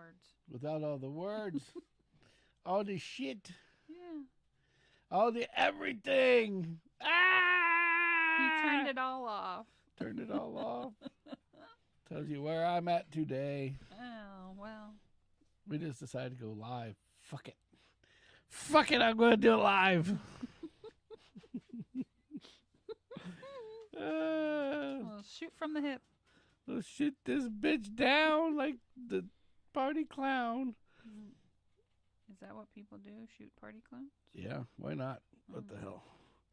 words. Without all the words. All the shit. Yeah. All the everything. Ah! He turned it all off. Turned it all off. Tells you where I'm at today. Oh, well. We just decided to go live. Fuck it. Fuck it, I'm going to do it live. Well, shoot from the hip. Let's shoot this bitch down like the party clown. Is that what people do? Shoot party clowns? Yeah, why not? What the hell?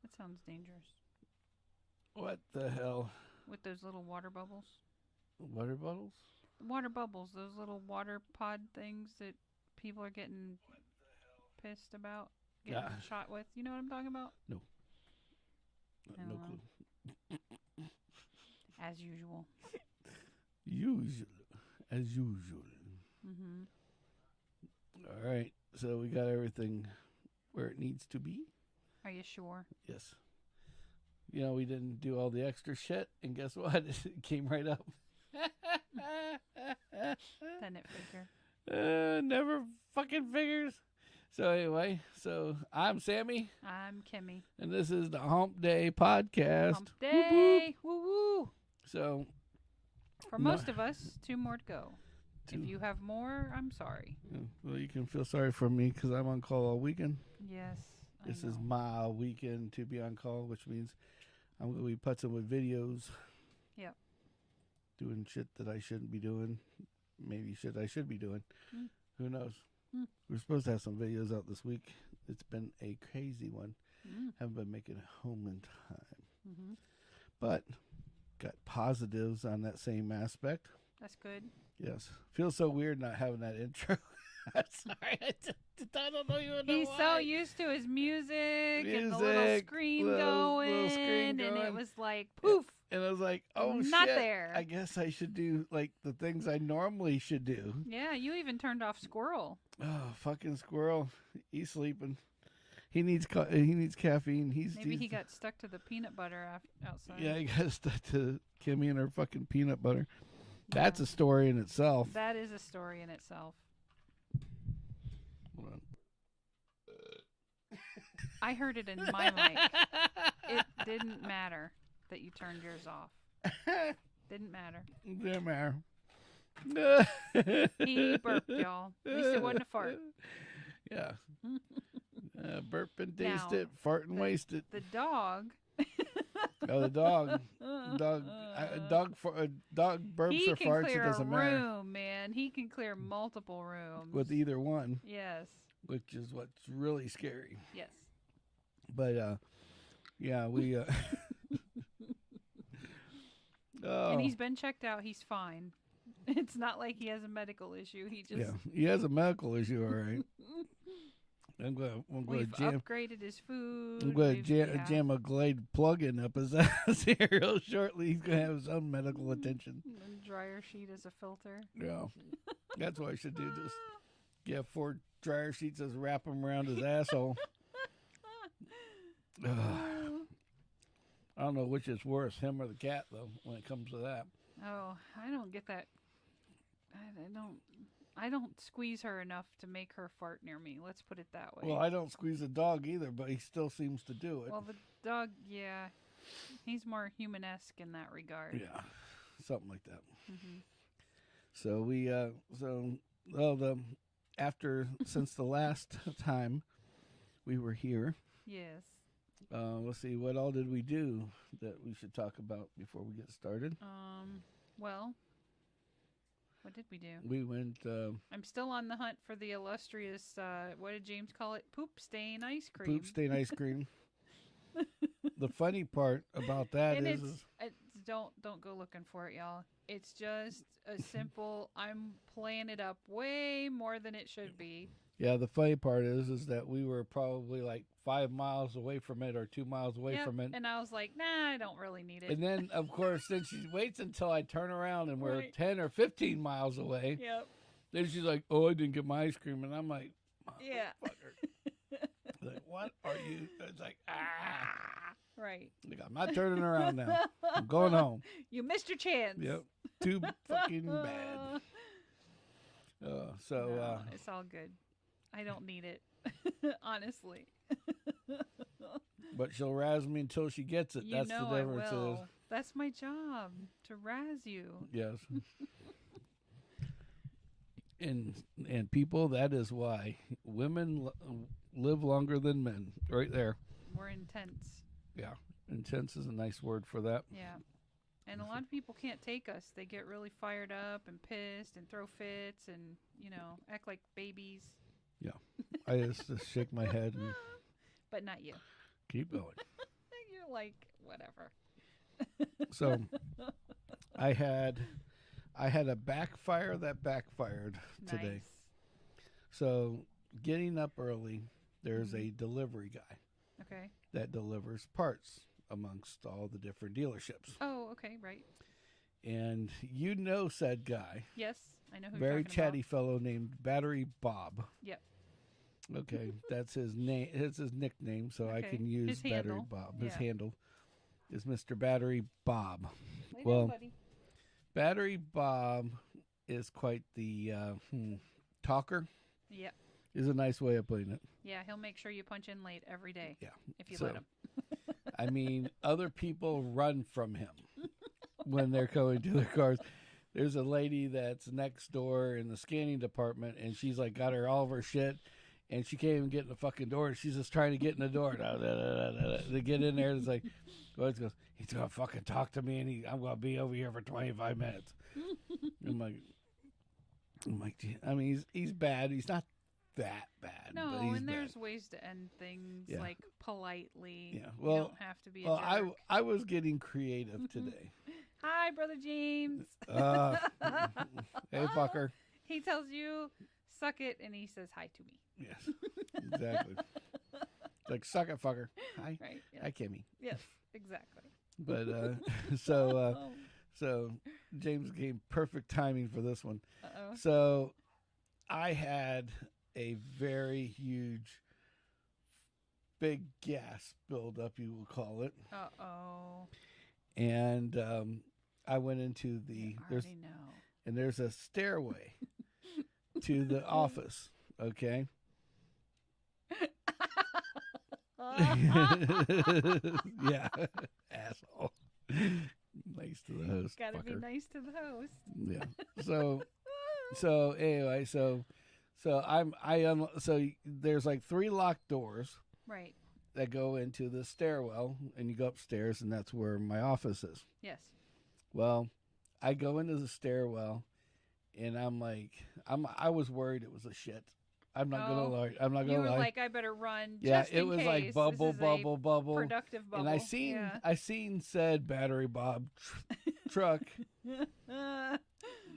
That sounds dangerous. What the hell? With those little water bubbles. Water bottles? Water bubbles, those little water pod things that people are getting pissed about getting shot with. You know what I'm talking about? No. No clue. As usual. As usual. Mm-hmm. All right. So we got everything where it needs to be. Are you sure? Yes. You know, we didn't do all the extra shit, and guess what? It came right up. Doesn't it figure? Never fucking figures. So anyway, I'm Sammy. I'm Kimmy. And this is the Hump Day podcast. Hump Day. Woo woo. So for most of us, 2 more to go. If you have more, I'm sorry. Well, you can feel sorry for me because I'm on call all weekend. Yes. This is my weekend to be on call, which means I'm going to be putzing with videos. Yep. Doing shit that I shouldn't be doing. Maybe shit I should be doing. Who knows? We're supposed to have some videos out this week. It's been a crazy one. Haven't been making it home in time. But got positives on that same aspect. That's good. Yes. Feels so weird not having that intro. I'm sorry. I don't know even know He's why. so used to his music and the little screen going. And it was like, poof. And I was like, oh, shit. Not there. I guess I should do, like, the things I normally should do. Yeah, you even turned off Squirrel. Oh, fucking Squirrel. He's sleeping. He needs caffeine. Maybe he got stuck to the peanut butter outside. Yeah, he got stuck to Kimmy and her fucking peanut butter. That's a story in itself. That is a story in itself. Hold on. I heard it in my mic. It didn't matter that you turned yours off. Didn't matter. Didn't matter. He burped, y'all. At least it wasn't a fart. Yeah. Burp and taste it, fart and waste it. The dog. Oh, the dog. Dog burps He or can farts. clear It doesn't a matter. room, man. He can clear multiple rooms. With either one. Yes. Which is what's really scary. Yes. But, yeah, we... And he's been checked out. He's fine. It's not like he has a medical issue. He just... Yeah, he has a medical issue, all right. We've upgraded his food. I'm going to jam a Glade plug-in up his ass here real shortly. He's going to have some medical attention. And dryer sheet as a filter. Yeah. That's what I should do. Just get 4 dryer sheets, just wrap them around his asshole. I don't know which is worse, him or the cat, though, when it comes to that. Oh, I don't get that. I don't squeeze her enough to make her fart near me. Let's put it that way. Well, I don't squeeze the dog either, but he still seems to do it. Well, the dog, yeah, he's more human-esque in that regard. Yeah, something like that. Mm-hmm. So we, since the last time we were here. Yes. Let's see, what all did we do that we should talk about before we get started? Well, what did we do? We went... I'm still on the hunt for the illustrious, what did James call it? Poop stain ice cream. Poop stain ice cream. The funny part about that is... Don't go looking for it, y'all. It's just a simple, I'm playing it up way more than it should be. Yeah, the funny part is that we were probably like 5 miles away from it or 2 miles away from it. And I was like, nah, I don't really need it. And then, of course, then she waits until I turn around and we're 10 or 15 miles away. Yep. Then she's like, oh, I didn't get my ice cream. And I'm like, yeah. Like, what are you? It's like, ah. Right. Like, I'm not turning around now. I'm going home. You missed your chance. Yep. Too fucking bad. No, it's all good. I don't need it, honestly. But she'll razz me until she gets it. That's the difference. I will. That's my job, to razz you. Yes. and people, that is why women live longer than men. Right there. We're intense. Yeah. Intense is a nice word for that. Yeah. And a lot of people can't take us. They get really fired up and pissed and throw fits and, act like babies. Yeah. I just shake my head and but not you. Keep going. You're like, whatever. So I had a backfire that backfired today. Nice. So getting up early, there's a delivery guy. Okay. That delivers parts amongst all the different dealerships. Oh, okay, right. And said guy. Yes, I know who very you're talking chatty about. fellow named Battery Bob. Yep. Okay, that's his name. It's his nickname, so I can use his Battery handle. Bob. His Yeah. handle is Mr. Battery Bob. Lay Well, down, buddy. Battery Bob is quite the talker. Yep. Is a nice way of putting it. Yeah, he'll make sure you punch in late every day. Yeah. If you let him. I mean, other people run from him when they're going to their cars. There's a lady that's next door in the scanning department, and she's like got all of her shit, and she can't even get in the fucking door. She's just trying to get in the door to get in there. It's like, well, it goes, he's gonna fucking talk to me, and I'm gonna be over here for 25 minutes. I'm like, gee. I mean, he's bad. He's not that bad. No, but he's and there's bad. ways to end things like politely. Yeah, well, you don't have to be a jerk. I was getting creative today. Hi, Brother James. Hey, fucker. He tells you, suck it, and he says hi to me. Yes, exactly. Like, suck it, fucker. Hi. Right. Yes. Hi, Kimmy. Yes, exactly. But, so James gave perfect timing for this one. Uh-oh. So I had a very huge, big gas buildup, you will call it. Uh-oh. And I went into there's a stairway to the office. Okay. Yeah, asshole. Nice to the host. Gotta be fucker. nice to the host. Yeah. So anyway, so there's like 3 locked doors. Right. That go into the stairwell, and you go upstairs, and that's where my office is. Yes. Well, I go into the stairwell, and I'm like, I was worried it was a shit. I'm not gonna lie. You were like, I better run. Yeah, just it in was case. like bubble, bubble. Productive bubble. And I seen said Battery Bob truck.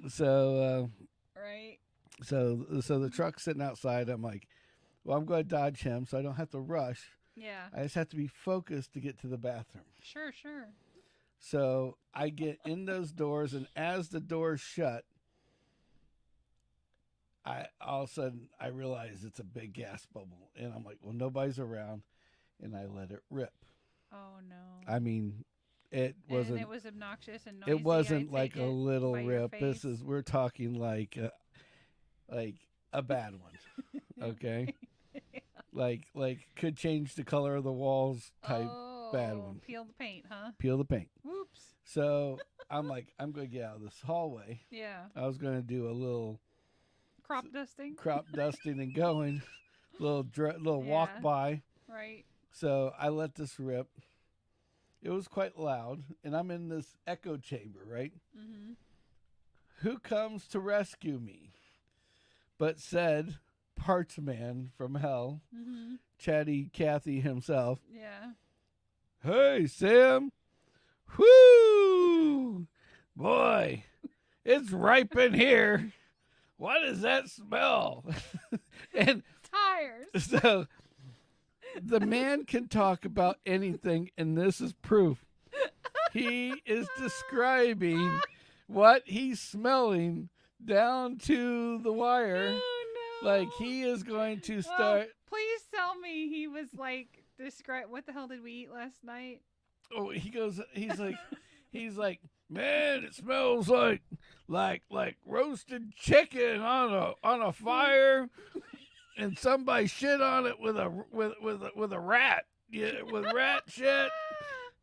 So. Right. So the truck's sitting outside. I'm like, well, I'm going to dodge him, so I don't have to rush. Yeah. I just have to be focused to get to the bathroom. Sure. So I get in those doors, and as the doors shut, all of a sudden I realize it's a big gas bubble, and I'm like, well, nobody's around, and I let it rip. Oh no. I mean, it wasn't. And it was obnoxious and noisy. It wasn't like a little rip. We're talking like a bad one. Okay. Like could change the color of the walls type bad one. Peel the paint, huh? Peel the paint. Whoops. So I'm like, I'm going to get out of this hallway. Yeah. I was going to do a little crop dusting and going, little walk by. Right. So I let this rip. It was quite loud, and I'm in this echo chamber, right? Mm-hmm. Who comes to rescue me? But said parts man from hell, Chatty Cathy himself. Yeah. Hey, Sam. Whoo! Boy, it's ripe in here. What is that smell? And tires. So the man can talk about anything, and this is proof. He is describing what he's smelling down to the wire. Oh, no. Like he is going to start. Please tell me he was like, what the hell did we eat last night? Oh, he's like, Man, it smells like roasted chicken on a fire, and somebody shit on it with a rat. Yeah, with rat shit.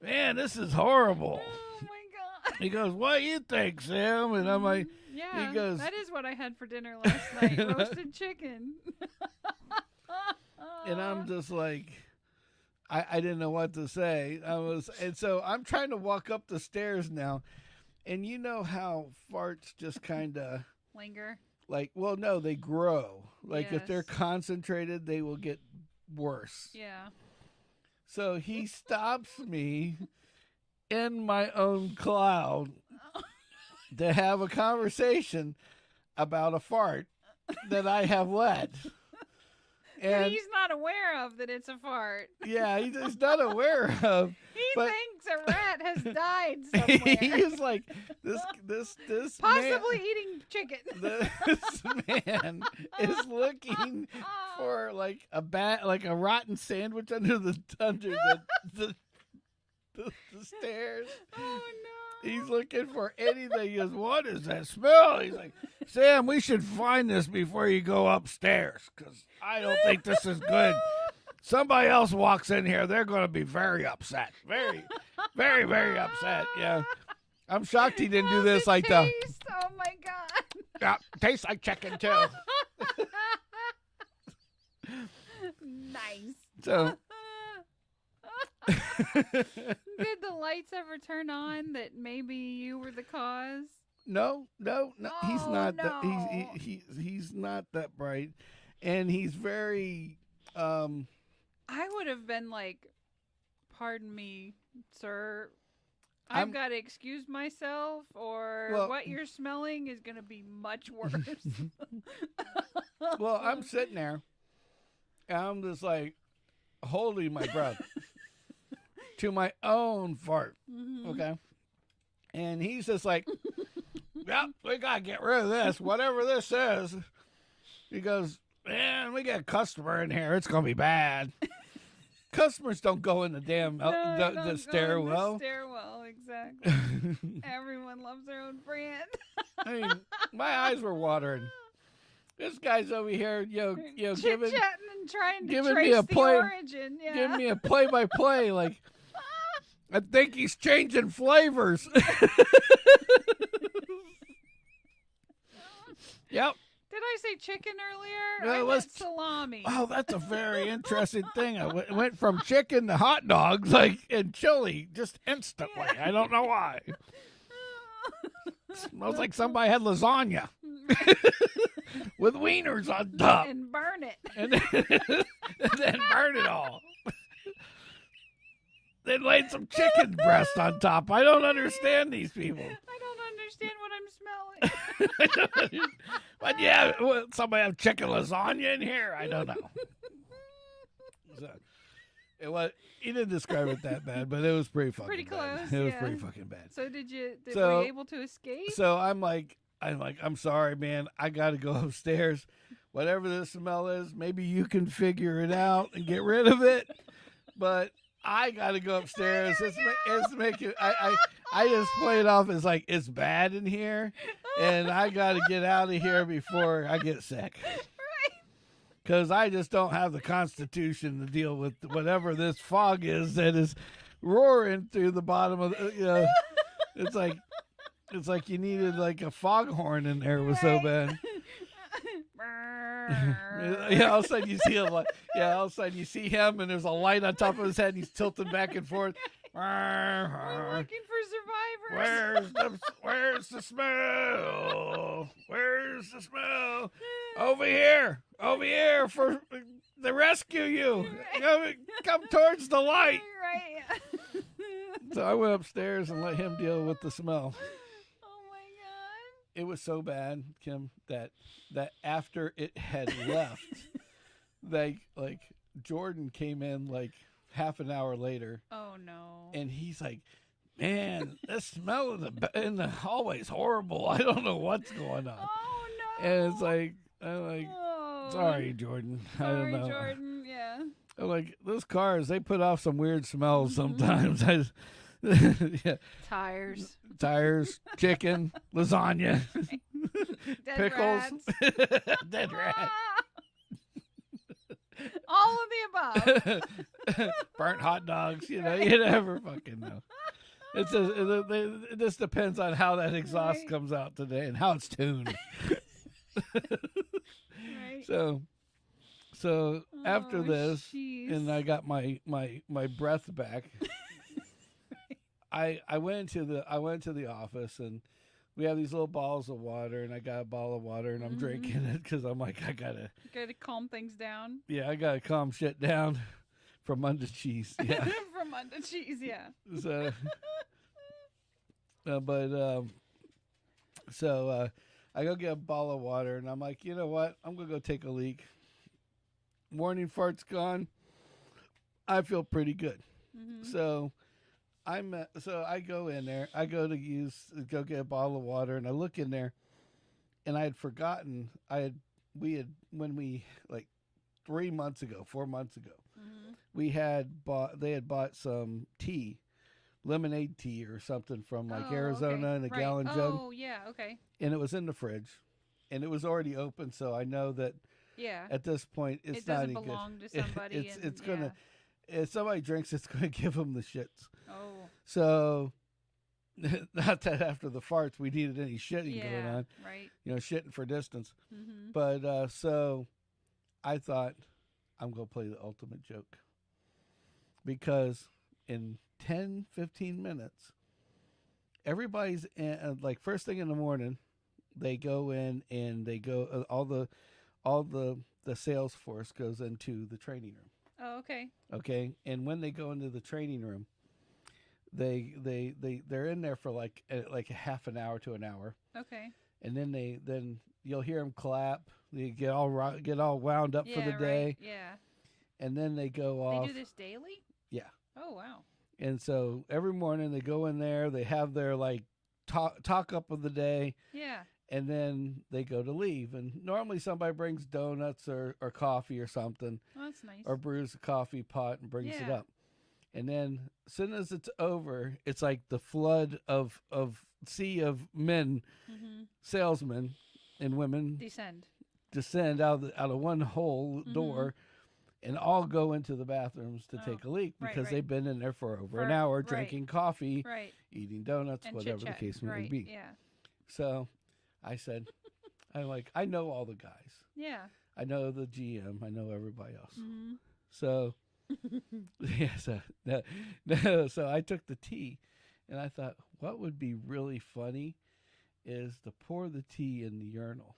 Man, this is horrible. Oh my god. He goes, "What do you think, Sam?" And I'm like, yeah, he goes, that is what I had for dinner last night. Roasted chicken. and I'm just like, I didn't know what to say. And so I'm trying to walk up the stairs now, and you know how farts just kind of linger. Like, well, no, they grow. Like if they're Yes. concentrated, they will get worse. Yeah. So he stops me in my own cloud to have a conversation about a fart that I have let. And he's not aware of that it's a fart. Yeah, he's not aware of. He thinks a rat has died somewhere. He's like this possibly eating chicken. This man is looking for like a rotten sandwich under the stairs. Oh no. He's looking for anything. He goes, "What is that smell?" He's like, "Sam, we should find this before you go upstairs, because I don't think this is good. Somebody else walks in here, they're going to be very upset. Very, very, very upset." Yeah. I'm shocked he didn't do this like the... Oh, my God. Yeah, tastes like chicken, too. Nice. So... Did the lights ever turn on that maybe you were the cause? No. He's not. No. He's not that bright, and he's very. I would have been like, "Pardon me, sir. I've got to excuse myself, or what you're smelling is going to be much worse." Well, I'm sitting there, and I'm just like holding my breath to my own fart. Mm-hmm. Okay. And he's just like, "Yep, we got to get rid of this, whatever this is." He goes, "Man, we got a customer in here. It's going to be bad." Customers don't go in the damn the stairwell. The stairwell, exactly. Everyone loves their own brand. I mean, my eyes were watering. This guy's over here, giving chit-chatting and trying to trace me a the origin. Yeah. Giving me a play-by-play. Like, I think he's changing flavors. Yep. Did I say chicken earlier? No, I it was meant salami. Oh, that's a very interesting thing. I went from chicken to hot dogs, and chili, just instantly. Yeah. I don't know why. Smells like somebody had lasagna with wieners on top. And burn it. And then burn it all. Then laid some chicken breast on top. I don't understand these people. I don't understand what I'm smelling. But yeah, somebody have chicken lasagna in here? I don't know. So, it was. He didn't describe it that bad, but it was pretty fucking pretty close. bad. It was pretty fucking bad. So were you able to escape? So I'm like, I'm sorry, man. I got to go upstairs. Whatever the smell is, maybe you can figure it out and get rid of it. But I got to go upstairs. It's making. I just play it off as like it's bad in here, and I got to get out of here before I get sick. Because I just don't have the constitution to deal with whatever this fog is that is roaring through the bottom of the, it's like you needed like a foghorn in there. It was so bad. Yeah, all of a sudden you see all of a sudden you see him and there's a light on top of his head and he's tilting back and forth. We're looking for survivors. Where's the smell? Where's the smell? Over here for the rescue you. Come towards the light. Right. So I went upstairs and let him deal with the smell. Oh my God. It was so bad, Kim, that after it had left, like Jordan came in like half an hour later. Oh no. And he's like, "Man, the smell in the hallway is horrible. I don't know what's going on." Oh no. And it's like, I'm like, "Sorry, Jordan. I don't know." Jordan. Yeah. I'm like, those cars, they put off some weird smells sometimes. Yeah. Tires, chicken, lasagna, dead pickles, rats. dead rat, all of the above. burnt hot dogs. You never fucking know. It just depends on how that exhaust comes out today and how it's tuned. Right. So after this, geez. and I got my breath back. I went to the office, and we have these little balls of water, and I got a bottle of water, and I'm drinking it because I'm like, I gotta calm things down. Yeah, I gotta calm shit down from under cheese. Yeah, from under cheese. Yeah. So, so I go get a bottle of water, and I'm like, you know what? I'm gonna go take a leak. Morning fart's gone. I feel pretty good. So I go in there. I go get a bottle of water, and I look in there, and I had forgotten. When we like 4 months ago, they had bought some tea, lemonade tea or something from Arizona in a gallon jug. Oh yeah, okay. And it was in the fridge, and it was already open, so I know that. Yeah. At this point, it doesn't belong to somebody. It's gonna. If somebody drinks, it's gonna give them the shits. Oh. So, not that after the farts we needed any shitting going on. Right. Shitting for distance. But so, I thought I'm gonna play the ultimate joke, because in 10-15 minutes, everybody's in, like first thing in the morning, they go in and they go all the sales force goes into the training room. Oh, okay. Okay, and when they go into the training room, they're in there for like a half an hour to an hour. Okay. And then you'll hear them clap. They get all wound up for the day. Right. Yeah. And then they go off. They do this daily? Yeah. Oh wow. And so every morning they go in there. They have their like talk up of the day. Yeah. And then they go to leave. And normally somebody brings donuts or coffee or something. Oh, that's nice. Or brews a coffee pot and brings it up. And then as soon as it's over, it's like the flood of sea of men, salesmen and women descend out of one whole door, and all go into the bathrooms to take a leak because they've been in there for over an hour drinking coffee, eating donuts, and whatever the case may be. Yeah. So I said, I know all the guys. Yeah. I know the GM. I know everybody else. So, yeah. So I took the tea, and I thought, what would be really funny is to pour the tea in the urinal.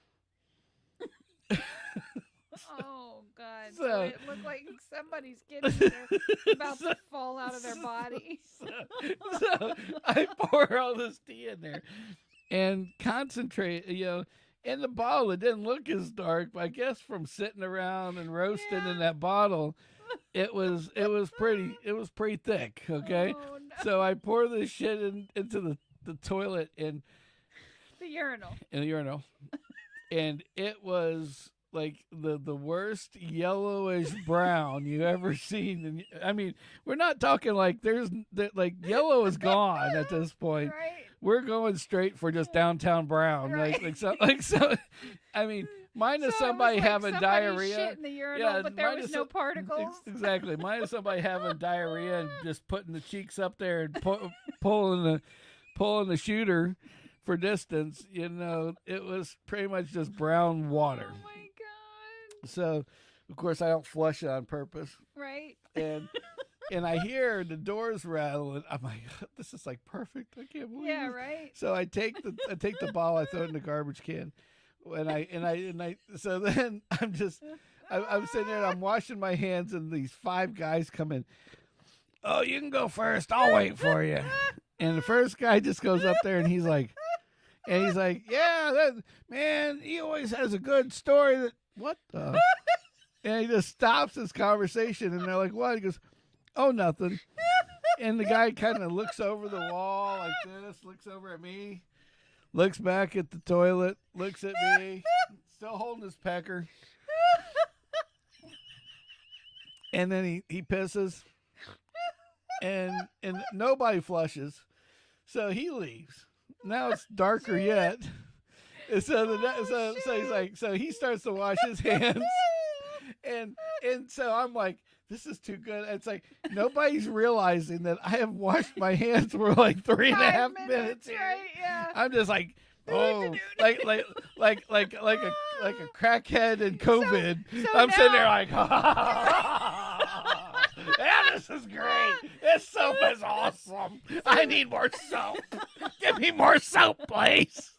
Oh God! So it looked like somebody's kidneys are about to fall out of their body. So I pour all this tea in there and concentrate. In the bottle, it didn't look as dark, but I guess from sitting around and roasting in that bottle, it was pretty thick. Okay, oh, no. So I pour this shit into the toilet in the urinal. And it was like the worst yellowish brown you ever seen. I mean, we're not talking like yellow is gone at this point. Right. We're going straight for just downtown brown. Right. So. I mean, minus somebody having diarrhea. Shit in the urinal, but there was no particles. Exactly. Minus somebody having diarrhea and just putting the cheeks up there and pulling the shooter for distance. It was pretty much just brown water. Oh my God. So, of course, I don't flush it on purpose. Right. And I hear the doors rattle, and I'm like, this is like perfect. I can't believe it. Yeah, right. So I take the ball, I throw it in the garbage can, so then I'm sitting there and I'm washing my hands, and these 5 guys come in. Oh, you can go first. I'll wait for you. And the first guy just goes up there and he's like, yeah, man, he always has a good story. What the? And he just stops his conversation, and they're like, what? He goes, oh, nothing. And the guy kind of looks over the wall like this, looks over at me, looks back at the toilet, looks at me, still holding his pecker. And then he pisses. and nobody flushes, so he leaves. Now it's darker yet. And so he's like, so he starts to wash his hands, and so I'm like, this is too good. It's like nobody's realizing that I have washed my hands for like 3.5 minutes here. Right, yeah. I'm just like, oh, like a crackhead in COVID. So I'm now, sitting there like, yeah, this is great. This soap is awesome. I need more soap. Give me more soap, please.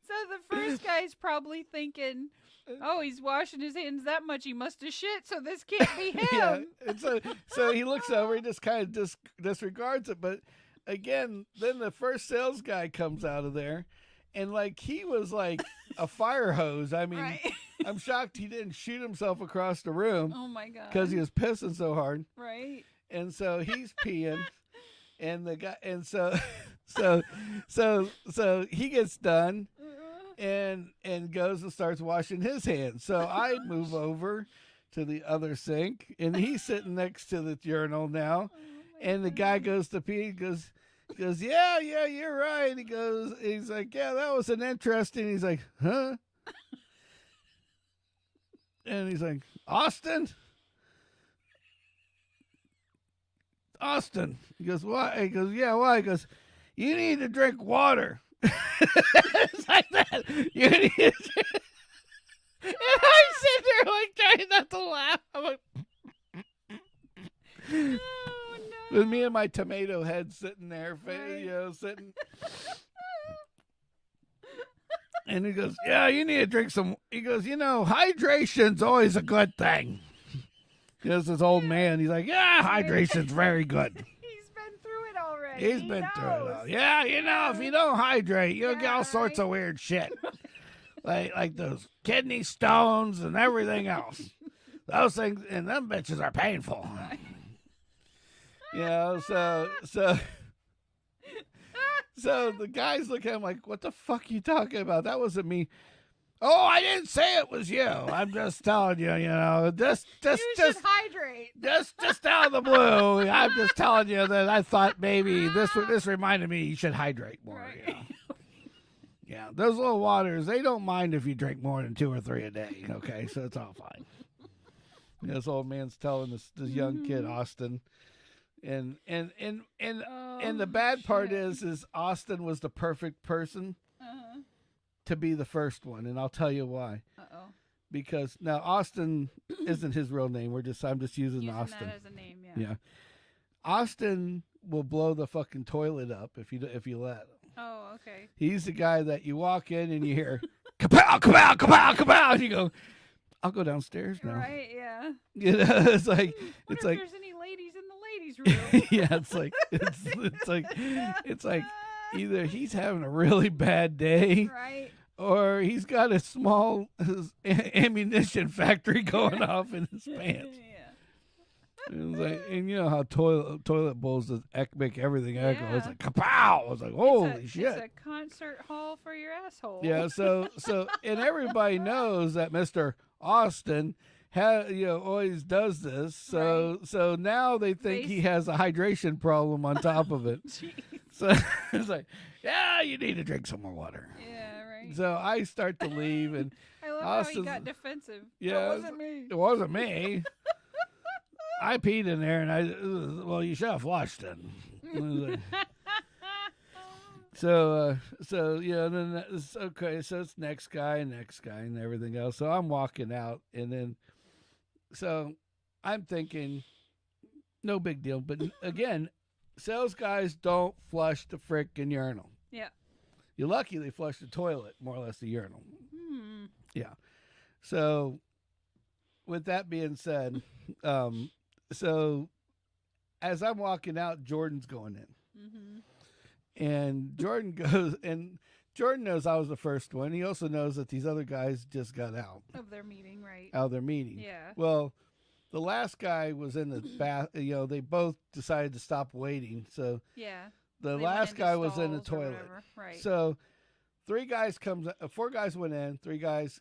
So the first guy's probably thinking, oh, he's washing his hands that much, he must have shit, so this can't be him. Yeah, and so he looks over, he just kind of disregards it. But again, then the first sales guy comes out of there, and like he was like a fire hose. I mean, right. I'm shocked he didn't shoot himself across the room. Oh my god! Because he was pissing so hard. Right. And so he's peeing, and the guy, and so he gets done. And goes and starts washing his hands. So I move over to the other sink, and he's sitting next to the urinal now. And the guy goes to pee. He goes, yeah, you're right. He's like, yeah, that was an interesting. He's like, huh? And he's like, Austin. He goes, why? He goes, yeah, why? He goes, you need to drink water. It's like that. You need to and I'm sitting there like trying not to laugh. I'm like, oh, no. With me and my tomato head sitting there, sitting. And he goes, yeah, you need to drink some. He goes, hydration's always a good thing. There's this old man. He's like, yeah, hydration's very good. He's been through it all. Yeah, if you don't hydrate, you'll get all sorts of weird shit. like those kidney stones and everything else. Those things, and them bitches are painful. So the guys look at him like, what the fuck are you talking about? That wasn't me. Oh, I didn't say it was you. I'm just telling you, just hydrate. Just out of the blue. I'm just telling you that I thought maybe this reminded me you should hydrate more. Right. Yeah, those little waters, they don't mind if you drink more than 2 or 3 a day. Okay, so it's all fine. This old man's telling this young kid, Austin, and the bad part is Austin was the perfect person. To be the first one, and I'll tell you why. Because now Austin isn't his real name. I'm just using Austin that as a name. Yeah. Austin will blow the fucking toilet up if you let him. Oh, okay. He's the guy that you walk in and you hear kapow, kapow, kapow, kapow, and you go, I'll go downstairs now. Right? Yeah. It's like if there's any ladies in the ladies' room. Yeah, it's like either he's having a really bad day, right, or he's got a small ammunition factory going off in his pants. Yeah. And, and you know how toilet bowls make everything echo. It's like kapow! It's like holy shit! It's a concert hall for your asshole. Yeah. So and everybody knows that Mr. Austin always does this. So now they think he has a hydration problem on top of it. So it's like, yeah, you need to drink some more water. Yeah, right. So I start to leave, and I love how he got defensive. Yeah, it wasn't me. I peed in there, and you should have flushed it. Then it's okay. So it's next guy, and everything else. So I'm walking out, and then, so I'm thinking, no big deal. But again, sales guys don't flush the frickin' urinal. Yeah. You're lucky they flush the toilet, more or less the urinal. Hmm. Yeah. So, with that being said, so as I'm walking out, Jordan's going in. Mm-hmm. And Jordan knows I was the first one. He also knows that these other guys just got out. Of their meeting, right? Out of their meeting. Yeah. Well, the last guy was in the bath. They both decided to stop waiting. So yeah. The last guy was in the toilet. Right. So 4 guys went in, 3 guys,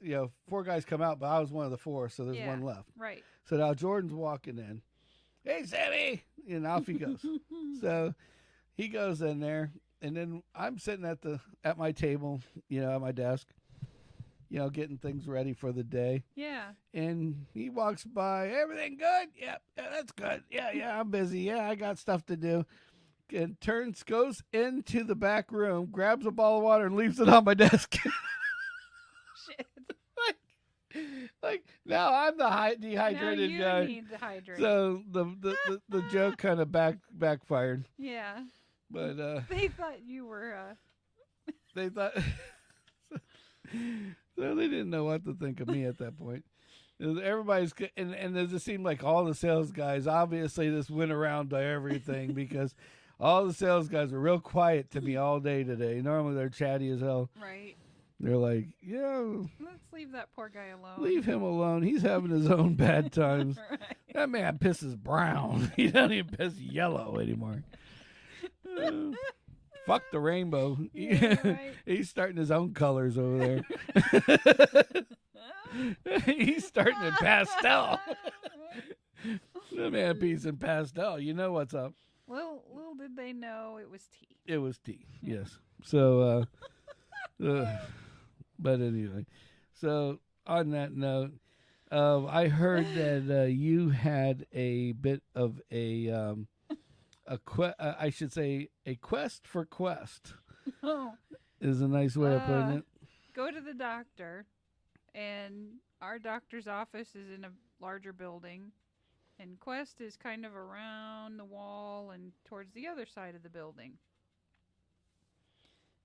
4 guys come out, but I was one of the 4, so there's one left. Right. So now Jordan's walking in, Hey, Sammy, and off he goes. So he goes in there, and then I'm sitting at my table, at my desk, getting things ready for the day. Yeah. And he walks by. Everything good? Yeah, that's good. Yeah, I'm busy. Yeah, I got stuff to do. And goes into the back room, grabs a bottle of water, and leaves it on my desk. Shit. Like now I'm the dehydrated now guy. You need to hydrate. So the joke kind of backfired. Yeah. But they thought you were. They thought. So they didn't know what to think of me at that point. Everybody's and it just seemed like all the sales guys obviously just went around to everything because all the sales guys were real quiet to me all day today. Normally they're chatty as hell. Right. They're like, yeah, let's leave that poor guy alone. Leave him alone. He's having his own bad times. Right. That man pisses brown. He doesn't even piss yellow anymore. Fuck the rainbow. Yeah, right. He's starting his own colors over there. He's starting in pastel. The man pees in pastel. You know what's up. Little did they know it was tea. It was tea, yes. So, but anyway. So, on that note, I heard that you had a bit of I should say a quest for Quest. Oh. Is a nice way of putting it. Go to the doctor, and our doctor's office is in a larger building, and Quest is kind of around the wall and towards the other side of the building.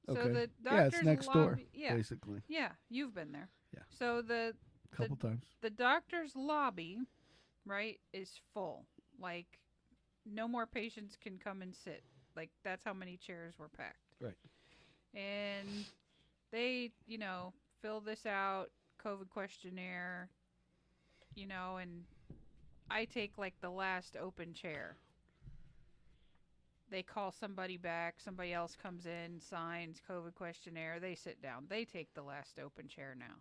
Okay. So the doctor's it's next lobby, door, yeah, basically. Yeah, you've been there. Yeah. So the couple times. The doctor's lobby, right, is full. Like, no more patients can come and sit. Like, that's how many chairs were packed. Right. And they, fill this out, COVID questionnaire, and I take, like, the last open chair. They call somebody back. Somebody else comes in, signs COVID questionnaire. They sit down. They take the last open chair now.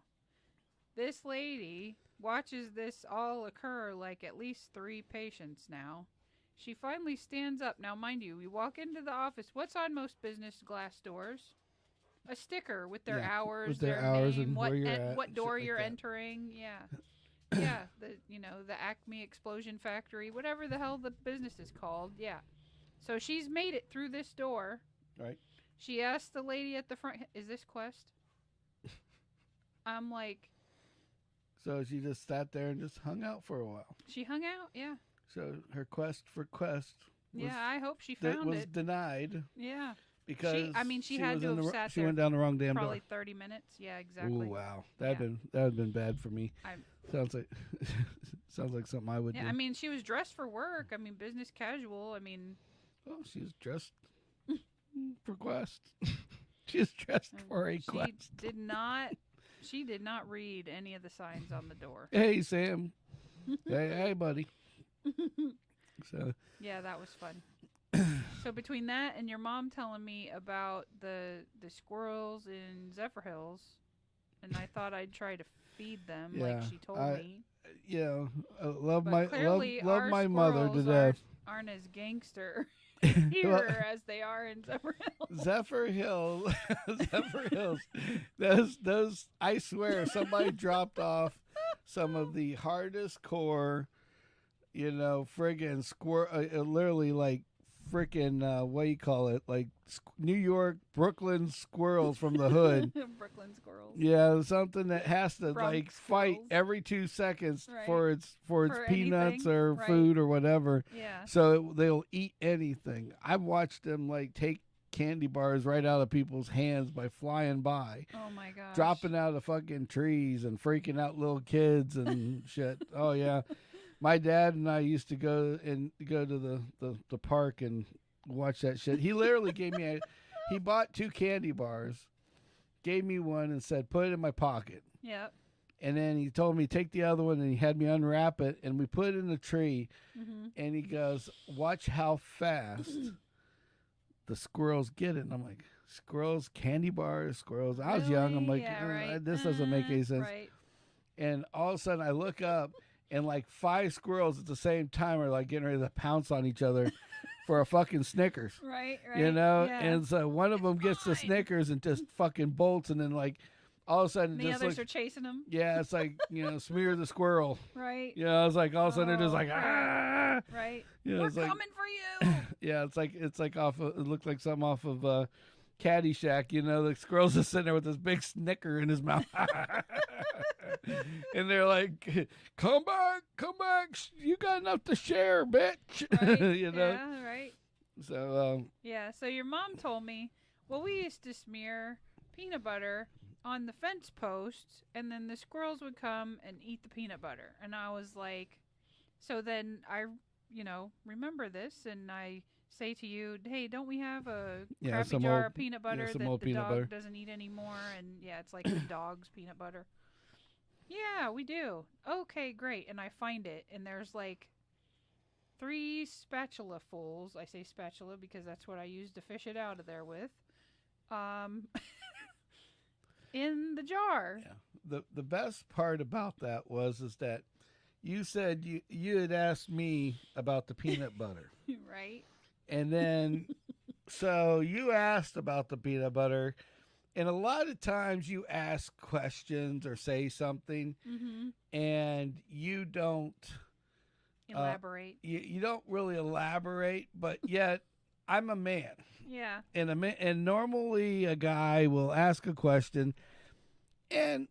This lady watches this all occur, like at least 3 patients now. She finally stands up. Now, mind you, we walk into the office. What's on most business glass doors? A sticker with their hours, with their hours name, and where you're at, what door like you're that. entering. Yeah. Yeah, the Acme Explosion Factory, whatever the hell the business is called. Yeah. So she's made it through this door. Right. She asked the lady at the front, "Is this Quest?" I'm like. So she just sat there and just hung out for a while. She hung out, yeah. So her quest for Quest was, I hope she found was it. denied. Yeah. Because she had to have sat she there went down the wrong damn probably door. 30 minutes. Yeah, exactly. Oh wow, that had been bad for me. Sounds like something I would do. I mean, she was dressed for work. I mean, business casual. I mean, oh, she's dressed for Quest. She's dressed for a Quest. She did not read any of the signs on the door. Hey, Sam. hey, buddy. So yeah, that was fun. So between that and your mom telling me about the squirrels in Zephyr Hills, and I thought I'd try to feed them like she told me. Yeah, love but love my mother to death. Aren't as gangster here as they are in Zephyr Hills. Zephyr Hills. Those. I swear, somebody dropped off some of the hardest core, friggin' literally like frickin' what do you call it? Like New York, Brooklyn squirrels from the hood. Brooklyn squirrels. Yeah, something that has to Bronx fight squirrels. every 2 seconds Right. for its peanuts anything. or Right. food or whatever. Yeah. So they'll eat anything. I've watched them like take candy bars right out of people's hands by flying by. Oh my gosh. Dropping out of fucking trees and freaking out little kids and shit. Oh yeah. My dad and I used to go to the park and watch that shit. He literally gave me he bought 2 candy bars, gave me one and said, "Put it in my pocket." Yep. And then he told me, "Take the other one," and he had me unwrap it, and we put it in the tree. Mm-hmm. And he goes, "Watch how fast the squirrels get it." And I'm like, "Squirrels, candy bars, squirrels." I was young. I'm like, yeah, right. This doesn't make any sense. Right. And all of a sudden I look up, and like 5 squirrels at the same time are like getting ready to pounce on each other for a fucking Snickers. Right. You know, Yeah. and so one of them gets the Fine. Snickers and just fucking bolts, and then like all of a sudden, The just others like, are chasing them. yeah, it's like, you know, Smear the Squirrel. Right. You know, it's like all of a sudden they're just like, crap. ah. Right. You know, We're it's like, coming for you. yeah, it's like off of, it looked like something off of Caddyshack. You know, the squirrel's just sitting there with this big Snicker in his mouth. And they're like, come back, you got enough to share, bitch. Right. You know. Yeah. Right. So Yeah. So your mom told me. Well, we used to smear peanut butter on the fence posts, and then the squirrels would come and eat the peanut butter. And I was like, so then I, remember this, and I say to you, hey, don't we have a crappy jar of peanut butter that the dog doesn't eat anymore? And yeah, it's like the dog's peanut butter. Yeah, we do. Okay, great. And I find it, and there's like 3 spatula fulls. I say spatula because that's what I use to fish it out of there with. In the jar. yeah, the best part about that is that you said you had asked me about the peanut butter. Right. And then so you asked about the peanut butter, and a lot of times you ask questions or say something, and you don't elaborate. You don't really elaborate, but yet I'm a man. Yeah. And normally a guy will ask a question, and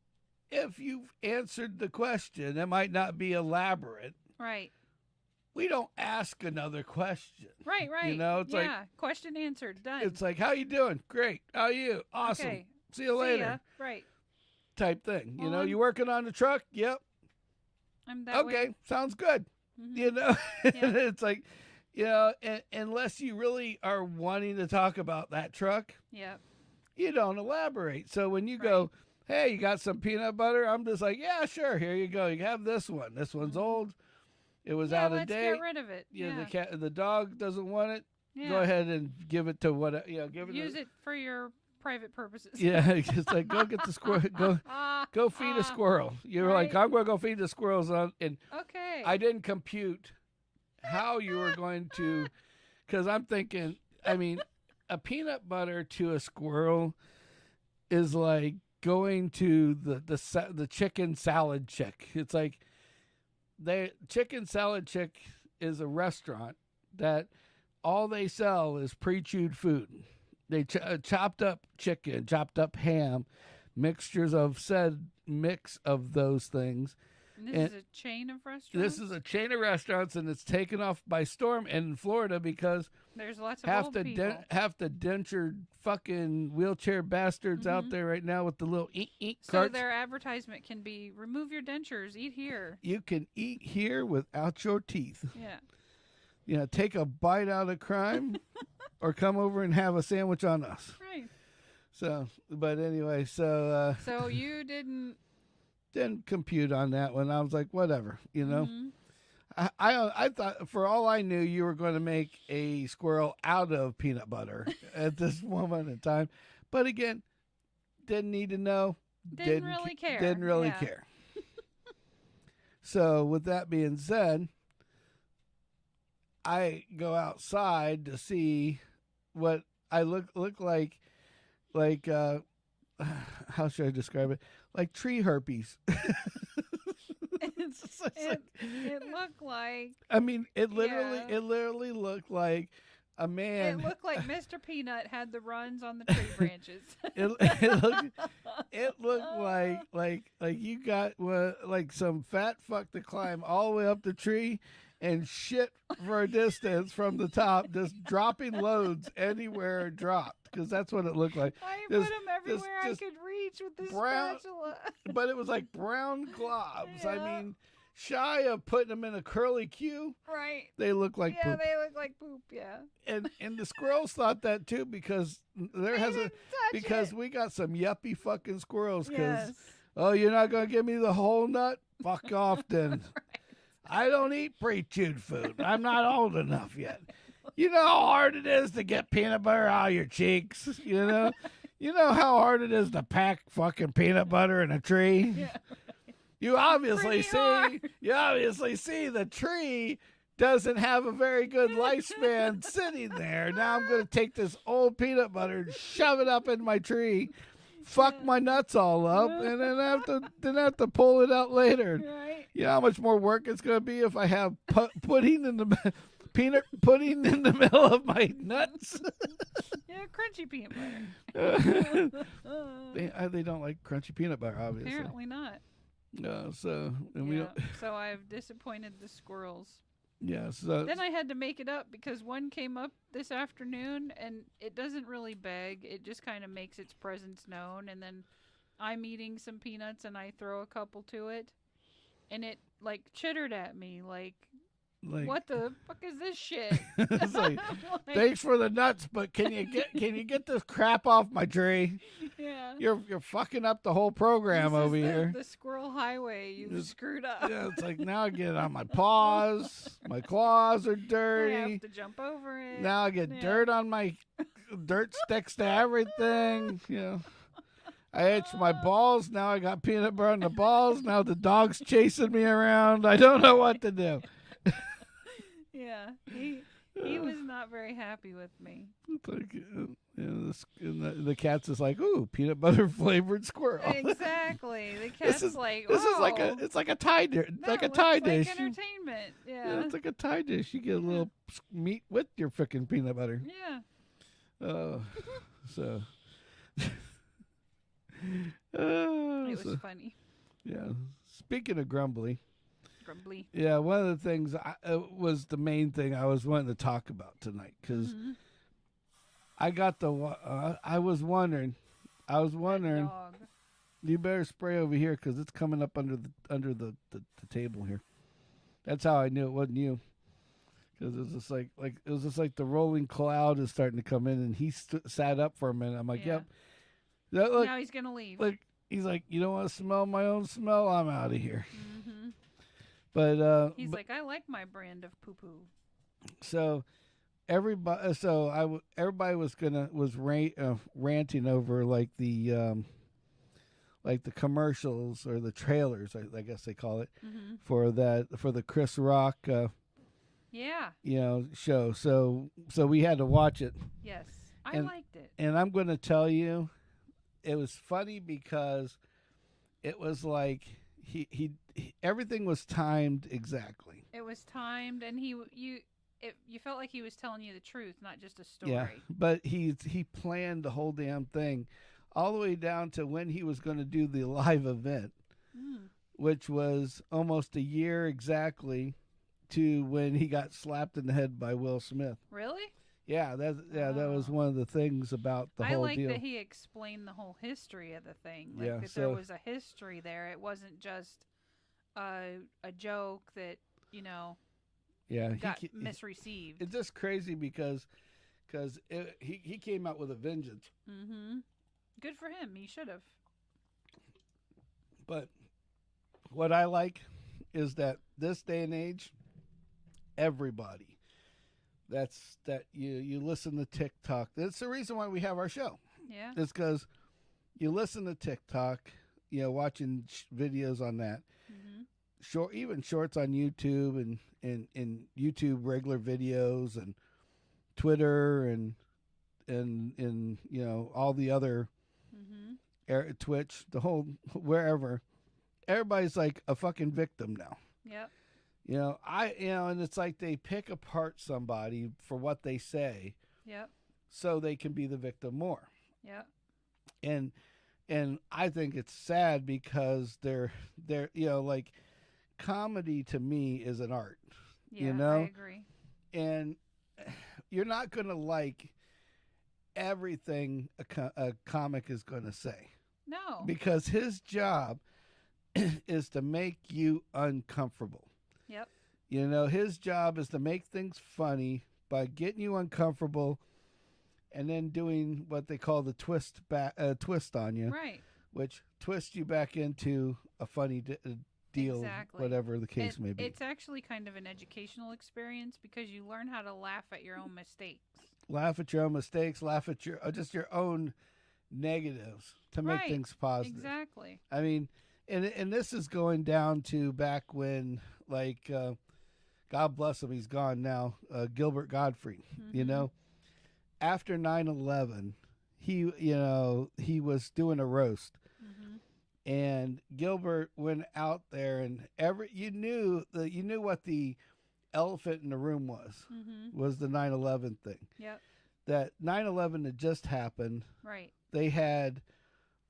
if you've answered the question, it might not be elaborate. Right. We don't ask another question. Right. You know, it's like, question answered, done. it's like, how you doing? Great. How are you? Awesome. Okay. See you later. Ya. Right. Type thing. Well, you know, you working on the truck? Yep. I'm that Okay. way. Sounds good. Mhm. You know, Yeah. it's like, you know, unless you really are wanting to talk about that truck, Yep. you don't elaborate. So when you go, hey, you got some peanut butter? I'm just like, yeah, sure. Here you go. You have this one. This one's old. It was out of let's date. get rid of it. Yeah, the dog doesn't want it. Yeah. Go ahead and give it to what? Give it. Use it for your private purposes. Yeah, it's like go get the squirrel. Go feed a squirrel. You're like, I'm going to go feed the squirrels and okay. I didn't compute how you were going to, because I'm thinking, I mean, a peanut butter to a squirrel is like going to the chicken salad chick. It's like Chicken Salad Chick is a restaurant that all they sell is pre-chewed food. They chopped up chicken, chopped up ham, mixtures of said mix of those things. And this is a chain of restaurants? This is a chain of restaurants, and it's taken off by storm in Florida because there's lots of old people. half the dentured fucking wheelchair bastards out there right now with the little carts. So their advertisement can be, remove your dentures, eat here. You can eat here without your teeth. Yeah. You know, take a bite out of crime or come over and have a sandwich on us. Right. So, but anyway, so you didn't compute on that one. I was like, whatever, you know. I thought, for all I knew, you were going to make a squirrel out of peanut butter at this moment in time. But again, didn't need to know. Didn't really care. Didn't really care. So with that being said, I go outside to see what I look like how should I describe it? Like tree herpes. It looked like. I mean, it literally looked like a man. It looked like Mr. Peanut had the runs on the tree branches. it looked like you got like some fat fuck to climb all the way up the tree and shit for a distance from the top, just dropping loads anywhere it dropped, because that's what it looked like. I put them everywhere I could reach with this spatula. But it was like brown globs. Yeah. I mean, shy of putting them in a curly Q. Right. They look like poop. Yeah, they look like poop, yeah. And the squirrels thought that too, because we got some yuppie fucking squirrels. Because oh, you're not gonna give me the whole nut? Fuck off then. Right. I don't eat pre-chewed food. I'm not old enough yet. You know how hard it is to get peanut butter out of your cheeks. You know, you know how hard it is to pack fucking peanut butter in a tree. Yeah. You obviously Pretty hard. see the tree doesn't have a very good lifespan sitting there. Now I'm going to take this old peanut butter and shove it up in my tree, fuck my nuts all up, and then have to pull it out later. Right. You know how much more work it's going to be if I have pudding in the peanut pudding in the middle of my nuts. Yeah, crunchy peanut butter. They don't like crunchy peanut butter, obviously. Apparently not. No, so and we Yeah, don't. so I've disappointed the squirrels. Yeah, so Then I had to make it up because one came up this afternoon and it doesn't really beg. It just kind of makes its presence known. And then I'm eating some peanuts and I throw a couple to it. And it like chittered at me like what the fuck is this shit? it's like, thanks for the nuts, but can you get this crap off my tree? Yeah. You're fucking up the whole program This over is here. the squirrel highway. You've screwed up. Yeah, it's like now I get it on my paws. My claws are I dirty. have to jump over it. Now I get dirt on my dirt sticks to everything. You know. I itch my balls. Now I got peanut butter on the balls. Now the dog's chasing me around. I don't know what to do. Yeah, he was not very happy with me. It's like, the cat's is like, ooh, peanut butter flavored squirrel. Exactly. The cat's like, this oh, is like it's like a Thai dish. It's like a no, Thai it's dish. like entertainment. Yeah, Yeah. it's like a Thai dish. You get a little meat with your frickin' peanut butter. Yeah. So. It was funny. Yeah. Speaking of grumbly. Grumbly. Yeah, one of the things was the main thing I was wanting to talk about tonight because I got I was wondering. Dog. You better spray over here because it's coming up under the table here. That's how I knew it wasn't you. Because it was just like the rolling cloud is starting to come in, and he sat up for a minute. I'm like, yep. Look, now he's gonna leave. Look, he's like, you don't want to smell my own smell? I'm out of here. Mm-hmm. But he's like, I like my brand of poo poo. So everybody was ranting over like the commercials or the trailers, I guess they call it, for the Chris Rock show. So we had to watch it. Yes, I liked it. And I'm going to tell you, it was funny because it was like he everything was timed exactly. It was timed, and you felt like he was telling you the truth, not just a story. Yeah, but he planned the whole damn thing, all the way down to when he was going to do the live event, which was almost a year exactly to when he got slapped in the head by Will Smith. Really? Yeah, that was one of the things about the whole deal. I like that he explained the whole history of the thing. Like that so there was a history there. It wasn't just a joke that, got misreceived. It's just crazy because he came out with a vengeance. Mm-hmm. Good for him. He should have. But what I like is that this day and age, everybody that you listen to TikTok. That's the reason why we have our show. Yeah. It's because you listen to TikTok, watching videos on that. Mm-hmm. Even shorts on YouTube and YouTube regular videos and Twitter and all the other Twitch, the whole wherever. Everybody's like a fucking victim now. Yep. And it's like they pick apart somebody for what they say. Yep. So they can be the victim more. Yep. And I think it's sad because they're like comedy to me is an art. Yeah, I agree. And you're not going to like everything a comic is going to say. No. Because his job is to make you uncomfortable. Yep. His job is to make things funny by getting you uncomfortable and then doing what they call the twist on you. Right. Which twists you back into a funny deal, exactly. Whatever the case may be. It's actually kind of an educational experience because you learn how to laugh at your own mistakes. Laugh at your own mistakes, laugh at just your own negatives to make things positive. Exactly. I mean, and this is going down to back when, like, God bless him, he's gone now, Gilbert Gottfried, you know, after 9/11, he was doing a roast, and Gilbert went out there, and you knew what the elephant in the room was the 9/11 thing. Yep. That 9/11 had just happened. Right. They had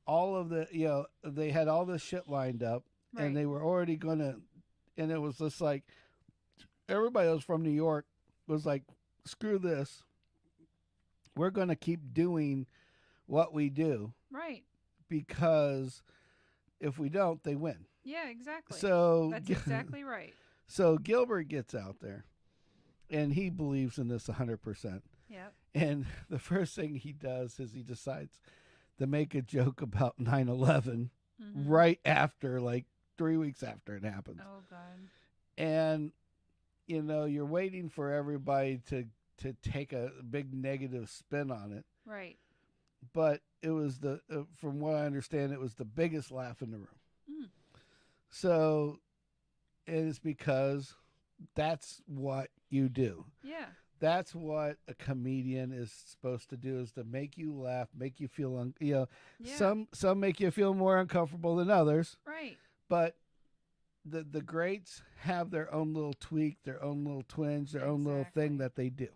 all of they had all this shit lined up, Right. and they were already gonna, and it was just like everybody that was from New York was like, screw this, we're gonna keep doing what we do, right, because if we don't, they win. Yeah, exactly. So that's exactly right. So Gilbert gets out there, and he believes in this 100%. Yep. And the first thing he does is he decides to make a joke about 9/11 right after, like 3 weeks after it happens. Oh God. And you're waiting for everybody to take a big negative spin on it. Right. But it was from what I understand, it was the biggest laugh in the room. So, and it's because that's what you do. Yeah. That's what a comedian is supposed to do, is to make you laugh, make you feel, some make you feel more uncomfortable than others. Right. But the greats have their own little tweak, their own little twinge, their own little thing that they do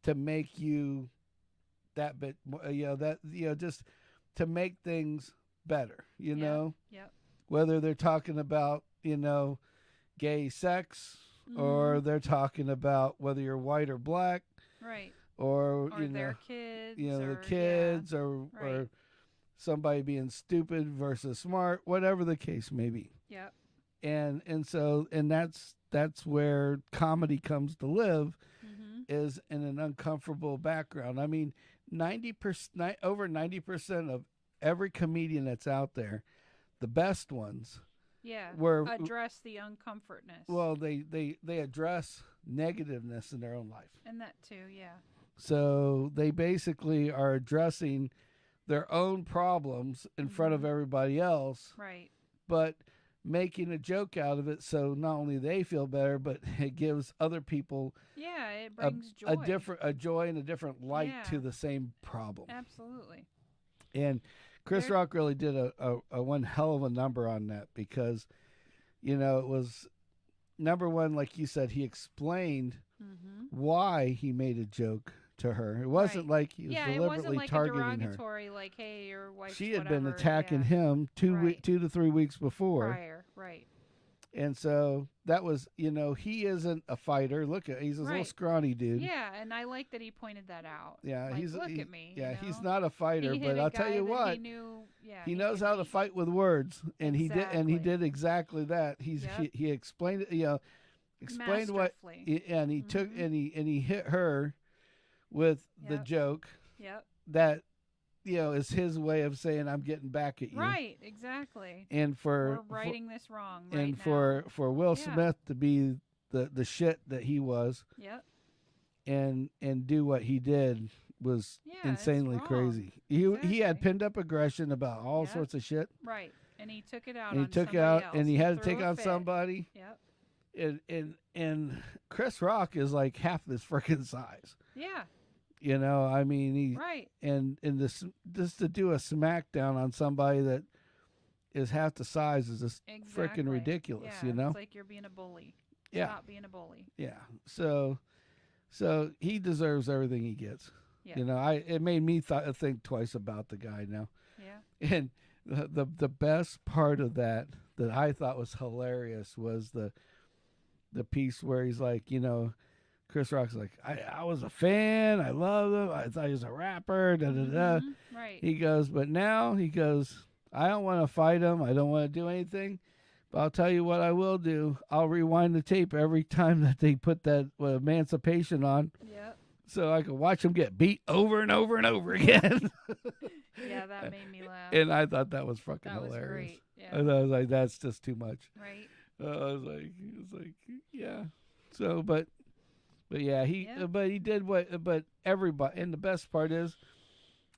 to make you that bit, just to make things better, know? Yep. Whether they're talking about, gay sex, or they're talking about whether you're white or black, right? Or their kids, the kids, or somebody being stupid versus smart, whatever the case may be. Yep. And that's where comedy comes to live, is in an uncomfortable background. I mean, 90%, over 90% of every comedian that's out there, the best ones. Yeah, where address the uncomfortness. Well, they address negativeness in their own life. And that too, yeah. So they basically are addressing their own problems in front of everybody else. Right. But making a joke out of it, so not only they feel better, but it gives other people it brings joy. A joy and a different light to the same problem. Absolutely. And Chris Rock really did a one hell of a number on that, because, it was, number one, like you said, he explained why he made a joke to her. It wasn't like he was deliberately like targeting a derogatory, her. Like, hey, your wife's She had whatever. been attacking him 2 to 3 weeks before. Prior, right. And so that was, he isn't a fighter. Look he's a little scrawny dude. Yeah, and I like that he pointed that out. Yeah, like, look at me. Yeah, he's not a fighter, but I'll tell you what, he knows how to fight with words, and he did exactly that. He explained it, explained what, and he took and he hit her with the joke. Yep. That is his way of saying, I'm getting back at you. Right, exactly. And we're righting this wrong right and now. for Will Smith to be the shit that he was. Yep. And do what he did was insanely crazy. He had pinned up aggression about all sorts of shit. Right. And he took it out and on somebody else. And he had to take on somebody. Yep. And Chris Rock is like half this freaking size. Yeah. I mean, he and this just to do a smackdown on somebody that is half the size is just freaking ridiculous. It's like you're being a bully. Stop being a bully. Yeah. So he deserves everything he gets. Yeah. It made me think twice about the guy now. Yeah. And the best part of that I thought was hilarious was the piece where he's like, Chris Rock's like, I was a fan. I loved him. I thought he was a rapper. Da, da, da. Right. He goes, but now, I don't want to fight him. I don't want to do anything. But I'll tell you what I will do. I'll rewind the tape every time that they put that Emancipation on. Yep. So I can watch him get beat over and over and over again. Yeah, that made me laugh. And I thought that was fucking hilarious. Was great. Yeah. I was like, that's just too much. Right. I was like, yeah. So, but yeah, he did but everybody, and the best part is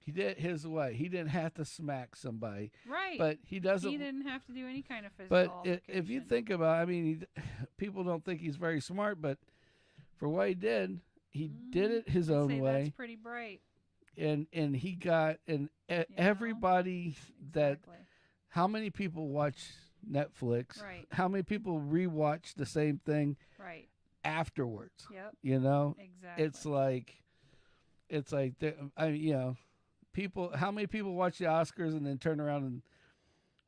He did his way. He didn't have to smack somebody. Right. But he doesn't. He didn't have to do any kind of But physical. if you think about, I mean, people don't think he's very smart, but for what he did it his I'd own say way. That's pretty bright. And he got everybody that. Exactly. How many people watch Netflix? Right. How many people rewatch the same thing? Right. Afterwards. Yep. You know. Exactly. It's like people. How many people watch the Oscars and then turn around and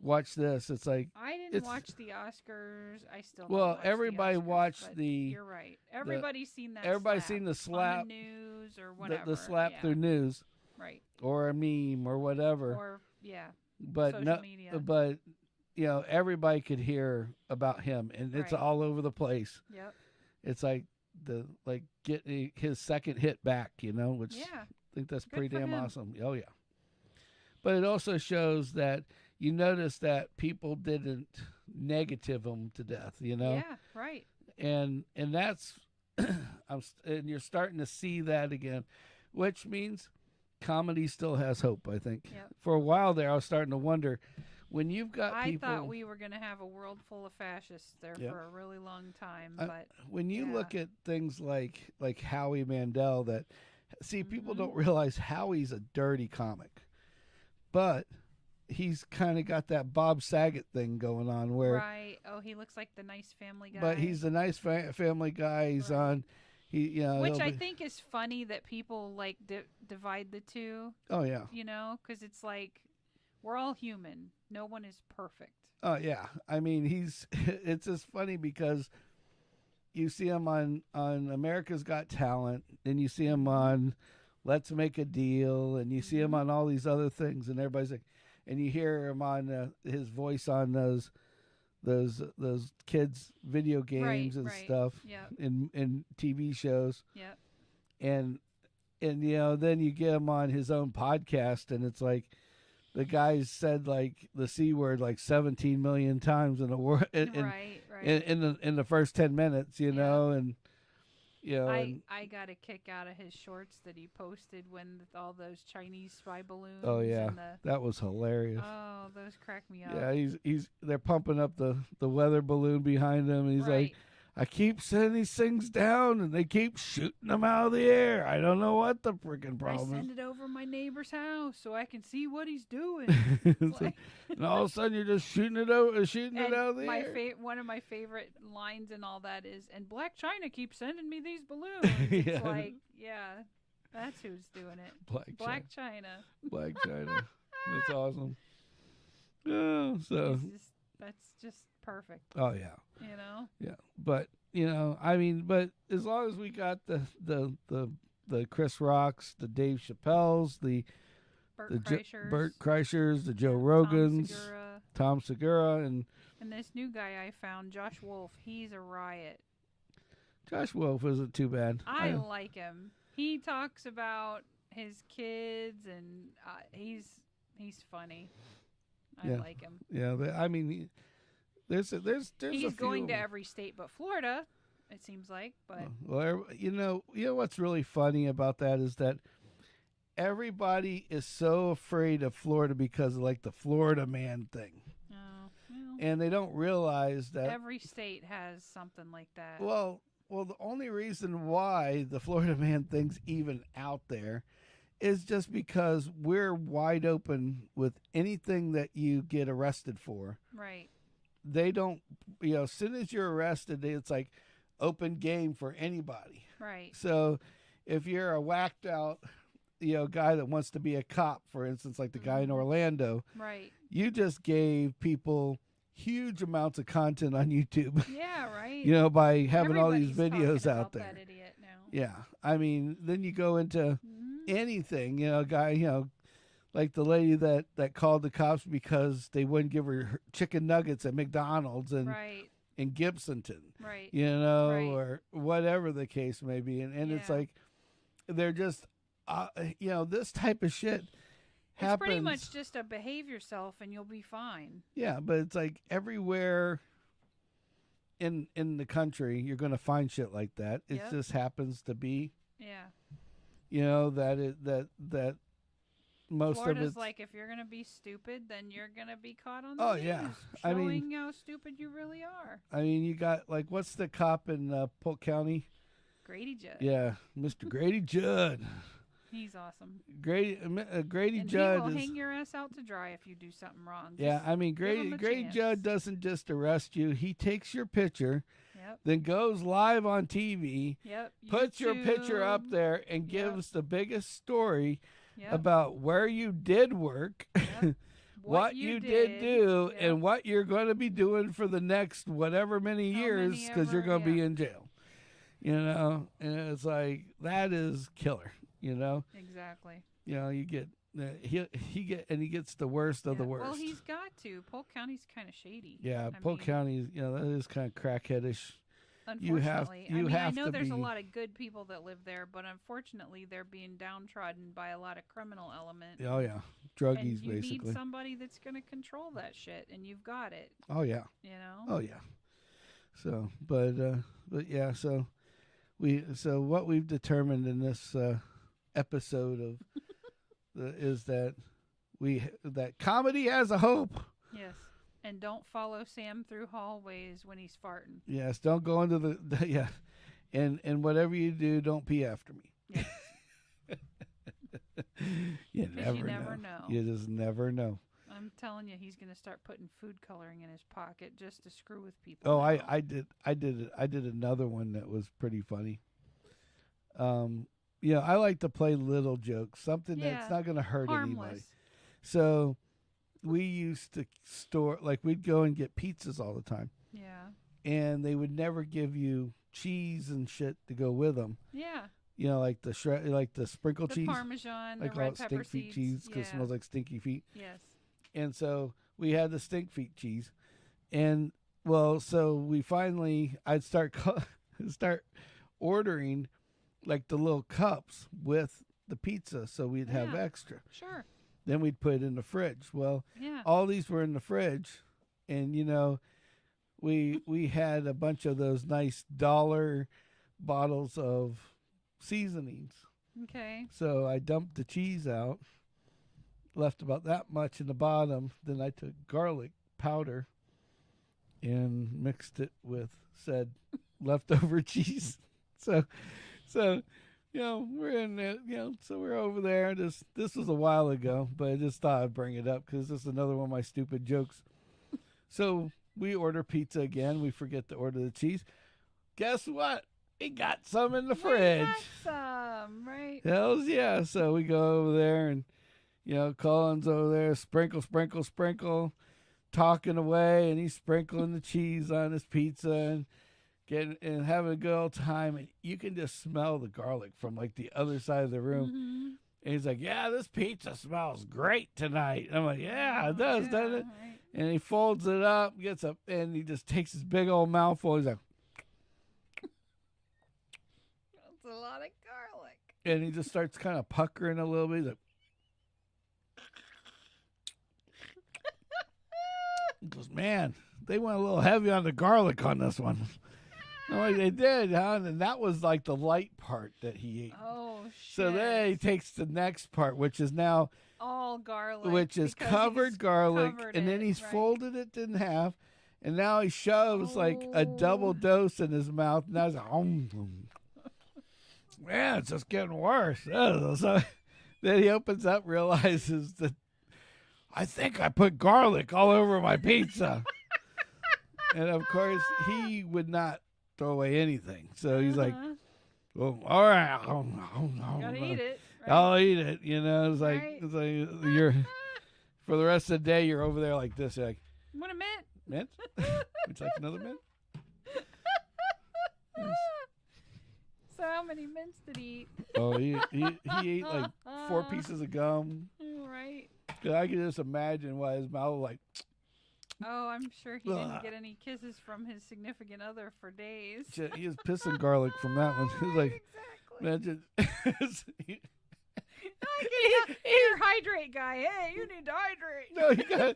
watch this? It's like I didn't watch the Oscars. I still well, don't watch everybody the Oscars, watched but the. You're right. Everybody's seen that. Everybody's slap seen the slap on the news or whatever. The slap through news, right? Or a meme or whatever. Or but social media. But everybody could hear about him, and it's all over the place. Yep. It's like getting his second hit back, which I think that's pretty damn awesome. Oh yeah. But it also shows that you notice that people didn't negative him to death, Yeah, right. And that's and you're starting to see that again, which means comedy still has hope, I think. Yep. For a while there, I was starting to wonder when you've got people. I thought we were going to have a world full of fascists there for a really long time, but when you look at things like Howie Mandel, people don't realize Howie's a dirty comic, but he's kind of got that Bob Saget thing going on where right. Oh, he looks like the nice family guy. But he's the nice family guy. He's on. Which I think is funny that people like divide the two. Oh yeah. Because it's like we're all human. No one is perfect. Oh yeah. I mean, it's just funny because you see him on America's Got Talent, and you see him on Let's Make a Deal, and you see him on all these other things, and everybody's like, and you hear him on his voice on those kids video games and stuff in TV shows. Yep. And then you get him on his own podcast, and it's like the guy's said like the C word like 17 million times in the first 10 minutes, and I got a kick out of his shorts that he posted when all those Chinese spy balloons. Oh yeah, that was hilarious. Oh, those crack me up. Yeah, they're pumping up the weather balloon behind him, and he's like, I keep sending these things down, and they keep shooting them out of the air. I don't know what the freaking problem is. I send it over my neighbor's house so I can see what he's doing. And all of a sudden, you're just shooting it out of the air. One of my favorite lines and all that is, and Black China keeps sending me these balloons. It's like, that's who's doing it. Black China. Black China. That's awesome. Oh, so that's just perfect. Oh yeah. Yeah, but but as long as we got the Chris Rocks, the Dave Chappelles, the Bert Kreischers, the Joe Rogans, Tom Segura, and this new guy I found, Josh Wolf. He's a riot. Josh Wolf isn't too bad. I like him. He talks about his kids, and he's funny. I like him. Yeah, I mean. There's he's going to every state but Florida, it seems like. But what's really funny about that is that everybody is so afraid of Florida because of like the Florida man thing. Oh, well, and they don't realize that every state has something like that. Well, the only reason why the Florida man thing's even out there is just because we're wide open with anything that you get arrested for. Right. They don't, as soon as you're arrested, it's like open game for anybody. Right. So if you're a whacked out, guy that wants to be a cop, for instance, like the guy in Orlando, right? You just gave people huge amounts of content on YouTube. Yeah, right. By having all these Everybody's videos out there. That idiot now. Yeah. I mean, then you go into anything, guy, like the lady that called the cops because they wouldn't give her chicken nuggets at McDonald's and in Gibsonton, right? Or whatever the case may be, and it's like they're just, this type of shit happens. It's pretty much just behave yourself and you'll be fine. Yeah, but it's like everywhere in the country you're going to find shit like that. It just happens to be, that most Florida's of it's like, if you're gonna be stupid, then you're gonna be caught on Oh, the news, yeah. I mean- showing how stupid you really are. I mean, you got like what's the cop in Polk County? Grady Judd. Yeah, Mr. Grady Judd. He's awesome. Grady And Judd he will is. hang your ass out to dry if you do something wrong. Yeah, Just I mean, give him a Grady chance. Judd doesn't just arrest you; he takes your picture, Yep. then goes live on TV, Yep. puts your picture up YouTube. there, and Yep. gives the biggest story Yep. about where you did work, Yep. what you did do, Yep. and what you're going to be doing for the next whatever many How years many because you're ever, going to be yeah. in jail. You know, and it's like that is killer. You know, Exactly. you get he gets the worst of the Yeah. worst. Well, he's got to. Polk County's kind of shady. Yeah, I Polk mean, County, that is kind of crackheadish. Unfortunately, you I have know to there's be- a lot of good people that live there, but unfortunately, they're being downtrodden by a lot of criminal element. Oh yeah, And druggies you basically. need somebody that's going to control that shit, and you've got it. Oh yeah, You know. oh yeah. So, but yeah, so what we've determined in this episode of is that that comedy has a hope. Yes. And don't follow Sam through hallways when he's farting. Yes, don't go into the yeah, and whatever you do, don't pee after me. Yes. You 'Cause you never never know. know. You just never know. I'm telling you, he's going to start putting food coloring in his pocket just to screw with people. Oh, now. I did another one that was pretty funny. I like to play little jokes, something that's Yeah, not going to hurt anybody. harmless. So we used to store, like we'd go and get pizzas all the time, Yeah. and they would never give you cheese and shit to go with them. Yeah. Like the like the sprinkle The cheese. Parmesan, I the call red it pepper stink feet seeds. cheese because Yeah. it smells like stinky feet. Yes. And so we had the stink feet cheese, and well, so we finally I'd start ordering like the little cups with the pizza, so we'd have Yeah. extra. Sure. Then we'd put it in the fridge. Well, Yeah. all these were in the fridge, and we had a bunch of those nice dollar bottles of seasonings. Okay. So I dumped the cheese out, left about that much in the bottom. Then I took garlic powder and mixed it with said leftover cheese. So we're in it. So we're over there. This was a while ago, but I just thought I'd bring it up because this is another one of my stupid jokes. So we order pizza again. We forget to order the cheese. Guess what? We got some in the fridge. We got some, right? Hells yeah. So we go over there and, Colin's over there, sprinkle, sprinkle, sprinkle, talking away, and he's sprinkling the cheese on his pizza and having a good old time. And you can just smell the garlic from like the other side of the room. Mm-hmm. And he's like, yeah, this pizza smells great tonight. And I'm like, yeah, it does, doesn't it? Right. And he folds it up, gets up, and he just takes his big old mouthful. He's like, That's a lot of garlic. and he just starts kind of puckering a little bit. He's like, he goes, man, they went a little heavy on the garlic on this one. I'm like, they did, huh? And that was like the light part that he ate. Oh, shit. So then he takes the next part, which is now, all garlic. which is because covered he's garlic, covered and then it, he's right. folded it in half, and now he shoves like a double Oh. dose in his mouth. And I was like, man, it's just getting worse. So then he opens up, realizes that I think I put garlic all over my pizza. And of course, he would not throw away anything. So he's like, Uh-huh. well, all right. Gotta eat it. Right? I'll eat it. It's like, Right. it's like you're for the rest of the day, you're over there like this. You're like, Want a mint? mint? Would you like another mint? Yes. So how many mints did he eat? Oh, he ate like 4 pieces of gum. Right. I can just imagine why his mouth was like, Oh, I'm sure he didn't Ugh. get any kisses from his significant other for days. he was pissing garlic from that one. He was like, Exactly. imagine. Here, hydrate guy. Hey, you need to hydrate. No,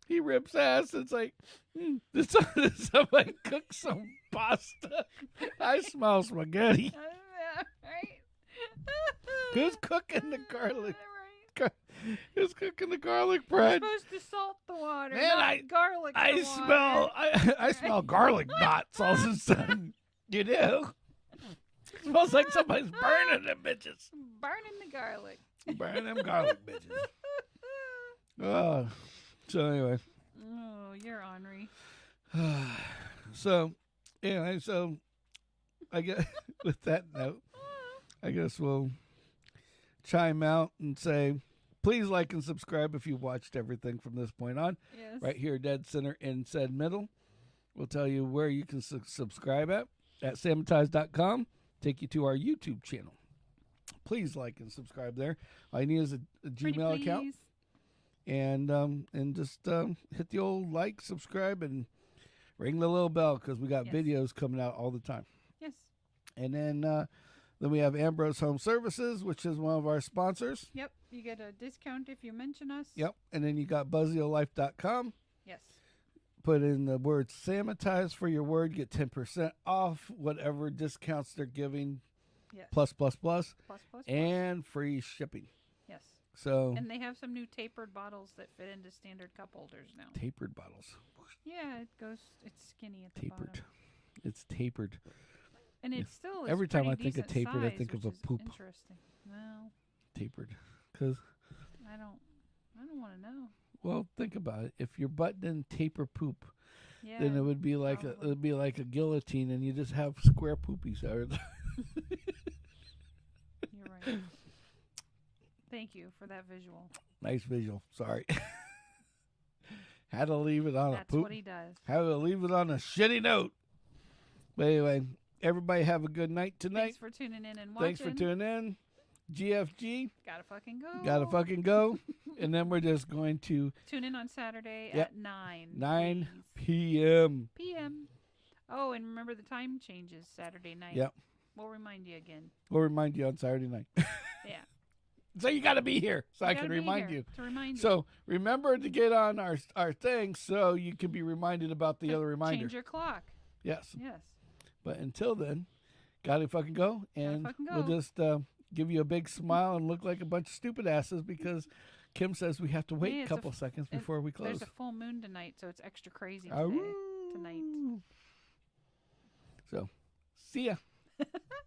he rips ass. It's like, did somebody cook some pasta? I smell spaghetti. Right? Who's cooking the garlic? Right. It's cooking the garlic You're bread. supposed to salt the water, Man, not garlic the I water. smell. I smell garlic knots all of a sudden. You do. It smells like somebody's burning them bitches. Burning the garlic. Burning them garlic bitches. So anyway. Oh, you're ornery. So anyway, so I guess with that note, I guess we'll chime out and say, please like and subscribe if you watched everything from this point on. Yes. Right here, dead center in said middle. We'll tell you where you can subscribe at Sammitized.com. Take you to our YouTube channel. Please like and subscribe there. All you need is a Gmail account. And just hit the old like, subscribe, and ring the little bell because we got videos coming out all the time. Yes. And then we have Ambrose Home Services, which is one of our sponsors. Yep. You get a discount if you mention us. Yep. And then you got BuzzioLife.com. Yes. Put in the word Sammitized for your word. Get 10% off whatever discounts they're giving. Yes. Plus. Plus. And free shipping. Yes. So. And they have some new tapered bottles that fit into standard cup holders now. Tapered bottles. Yeah, it's skinny at the tapered. bottom. It's tapered. And it's still every time I think of decent tapered, I size, think of which a is poop. Interesting. Well, Tapered, because I don't want to know. Well, think about it. If your butt didn't taper poop, Yeah. then it would be like a guillotine, and you just have square poopies. You're right. Thank you for that visual. Nice visual. Sorry. Had to leave it on That's a poop. what he does. Had to leave it on a shitty note. But anyway, everybody have a good night tonight. Thanks for tuning in and watching. Thanks for tuning in. GFG. Gotta fucking go. Gotta fucking go. And then we're just going to tune in on Saturday Yep. at 9. 9 please. p.m. p.m. Oh, and remember the time changes Saturday night. Yep. We'll remind you again. We'll remind you on Saturday night. Yeah. So you got to be here so I gotta can be remind here you. To remind you. So remember to get on our thing so you can be reminded about the To other reminder. Change your clock. Yes. Yes. But until then, gotta fucking go. And fucking go. we'll just give you a big smile and look like a bunch of stupid asses because Kim says we have to wait Yeah, a it's couple seconds before we close. There's a full moon tonight, so it's extra crazy Aroo. tonight. So, see ya.